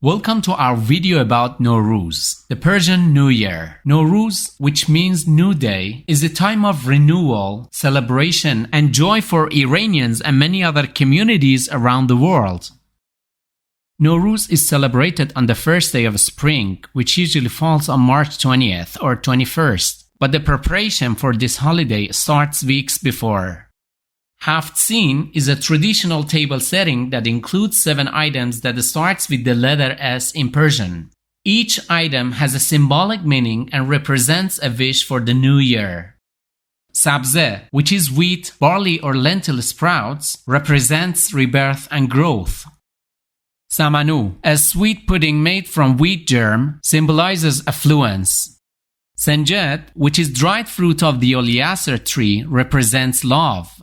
Welcome to our video about Nowrouz, the Persian New Year. Nowrouz, which means new day, is a time of renewal, celebration, and joy for Iranians and many other communities around the world. Nowrouz is celebrated on the first day of spring, which usually falls on March 20th or 21st, but the preparation for this holiday starts weeks before. Haft-Seen is a traditional table setting that includes 7 items that starts with the letter S in Persian. Each item has a symbolic meaning and represents a wish for the new year. Sabze, which is wheat, barley or lentil sprouts, represents rebirth and growth. Samanu, a sweet pudding made from wheat germ, symbolizes affluence. Senjet, which is dried fruit of the oleander tree, represents love.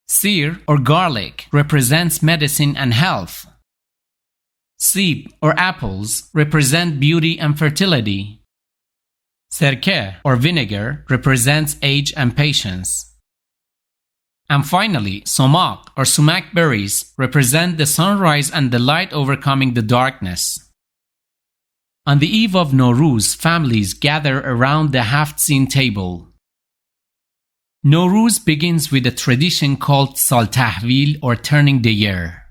Seer, or garlic, represents medicine and health. Seeb, or apples, represent beauty and fertility. Serke, or vinegar, represents age and patience. And finally, somak, or sumac berries, represent the sunrise and the light overcoming the darkness. On the eve of Nowrouz, families gather around the Haft-Seen table. Nowrouz begins with a tradition called Sal Tahvil, or turning the year.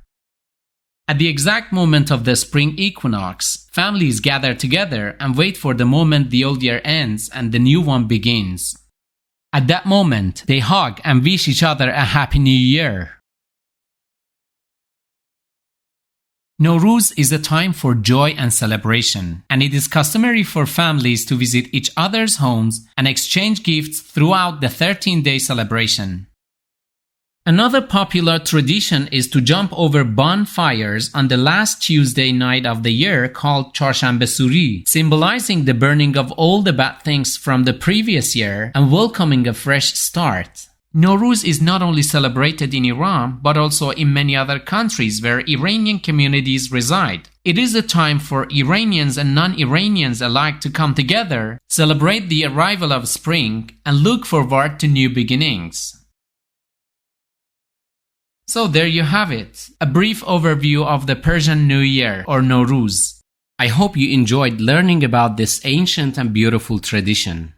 At the exact moment of the spring equinox, families gather together and wait for the moment the old year ends and the new one begins. At that moment, they hug and wish each other a happy new year. Nowrouz is a time for joy and celebration, and it is customary for families to visit each other's homes and exchange gifts throughout the 13-day celebration. Another popular tradition is to jump over bonfires on the last Tuesday night of the year called Charshanbe Suri, symbolizing the burning of all the bad things from the previous year and welcoming a fresh start. Nowrouz is not only celebrated in Iran, but also in many other countries where Iranian communities reside. It is a time for Iranians and non-Iranians alike to come together, celebrate the arrival of spring, and look forward to new beginnings. So there you have it, a brief overview of the Persian New Year or Nowrouz. I hope you enjoyed learning about this ancient and beautiful tradition.